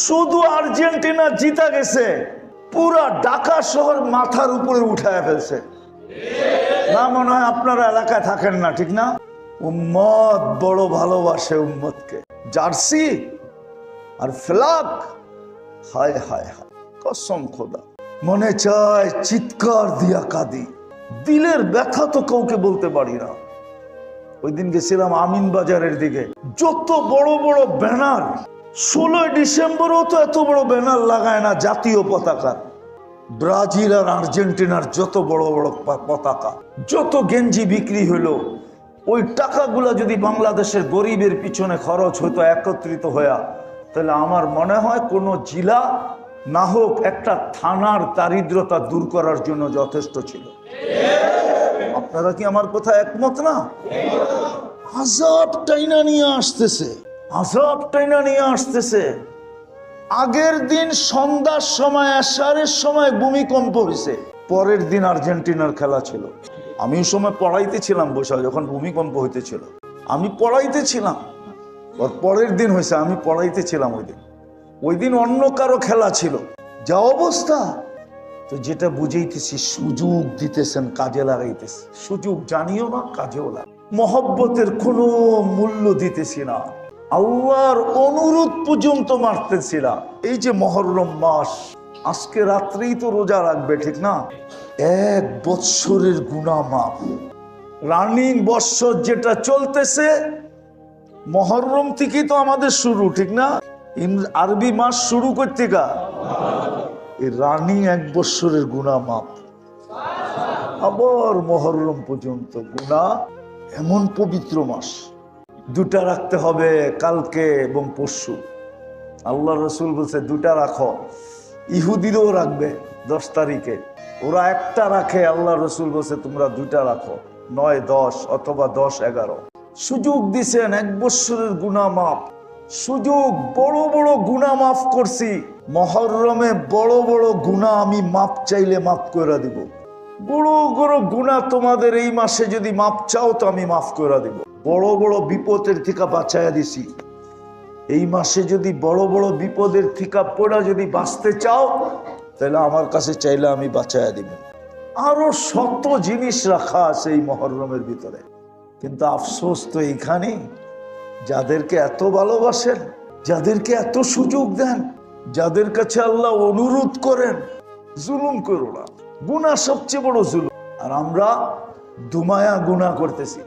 শুধু আর্জেন্টিনা জিতা গেছে, পুরা ঢাকা শহর মাথার উপরে উঠায় ফেলছে। না মনে হয় আপনারা এলাকায় থাকেন না, ঠিক না? উম্মত বড় ভালোবাসে উম্মতকে। জার্সি আর ফ্ল্যাগ, হায় হায় হায়, কসম খোদা মনে চায় চিৎকার দিয়া কাঁদি। দিলের ব্যথা তো কাউকে বলতে পারি না। ওই দিন গেছিলাম আমিন বাজারের দিকে, যত বড় বড় ব্যানার। 16 ডিসেম্বরও তো এত বড় ব্যানার লাগায় না জাতীয় পতাকা। ব্রাজিল আর আর্জেন্টিনার যত বড় বড় পতাকা, যত গেঞ্জি বিক্রি হলো, ওই টাকাগুলা যদি বাংলাদেশের গরিবের পিছনে খরচ হতো একত্রিত হইয়া, তাহলে আমার মনে হয় কোনো জেলা না হোক একটা থানার দারিদ্রতা দূর করার জন্য যথেষ্ট ছিল। আপনারা কি আমার কথা একমত না? আযাব টাইনা নিয়ে আসতেছে, আযাব টাইনা নিয়ে আসতেছে। আগের দিন সন্ধ্যার সময়, এশারের সময় ভূমিকম্প হয়েছে, পরের দিন আর্জেন্টিনার খেলা ছিল। আমি ওই সময় পড়াইতে ছিলাম বসে, যখন ভূমিকম্প হইতেছিল আমি পড়াইতে ছিলাম। ওর পরের দিন হয়েছে, আমি পড়াইতে ছিলাম ওই দিন অন্য কারো খেলা ছিল। যা অবস্থা, তো যেটা বুঝাইতেছি, সুযোগ দিতেছেন, কাজে লাগাইতেছে। সুযোগ জানিও না, কাজেও লাগ। মহব্বতের কোনো মূল্য দিতেছি না, আল্লাহর অনুরোধ পর্যন্ত মারতেছি না। এই যে মুহররম মাস, আজকে রাত্রেই তো রোজা রাখবে, ঠিক না? 1 বৎসরের গুনাহ মাফ। রানিং বৎসর যেটা চলতেছে, মুহররম থেকেই তো আমাদের শুরু, ঠিক না? আরবি মাস শুরু করতে গা এই রানিং 1 বৎসরের গুনাহ মাফ। আবার মুহররম পর্যন্ত গুনাহ। এমন পবিত্র মাস, 2টা রাখতে হবে, কালকে এবং পরশু। আল্লাহ রসুল বলছে 2টা রাখো। ইহুদিরাও রাখবে 10 তারিখে, ওরা 1টা রাখে। আল্লাহ রসুল বলছে তোমরা 2টা রাখো, 9, 10 অথবা 10, 11। সুযোগ দিছেন 1 বৎসরের গুনাহ মাফ। সুযোগ, বড় বড় গুনাহ মাফ করছি। মুহররমে বড় বড় গুনাহ আমি মাপ চাইলে মাফ করে দিব। বড় বড় গুনাহ তোমাদের এই মাসে যদি মাপ চাও তো আমি মাফ করে দিব। বড় বড় বিপদের থেকে বাঁচাইয়া দিছি। এই মাসে যদি বড় বড় বিপদের থেকে পড়া যদি বাঁচতে চাও, তাহলে আমার কাছে চাইলে আমি বাঁচাইয়া দিব। আরো শত জিনিস রাখা আছে এই মুহররমের ভিতরে। কিন্তু আফসোস তো এইখানে, যাদেরকে এত ভালোবাসেন, যাদেরকে এত সুযোগ দেন, যাদের কাছে আল্লাহ অনুরোধ করেন, জুলুম করো না। গুনাহ সবচেয়ে বড় জুলুম। আর আমরা দুমায়া গুনাহ করতেছি।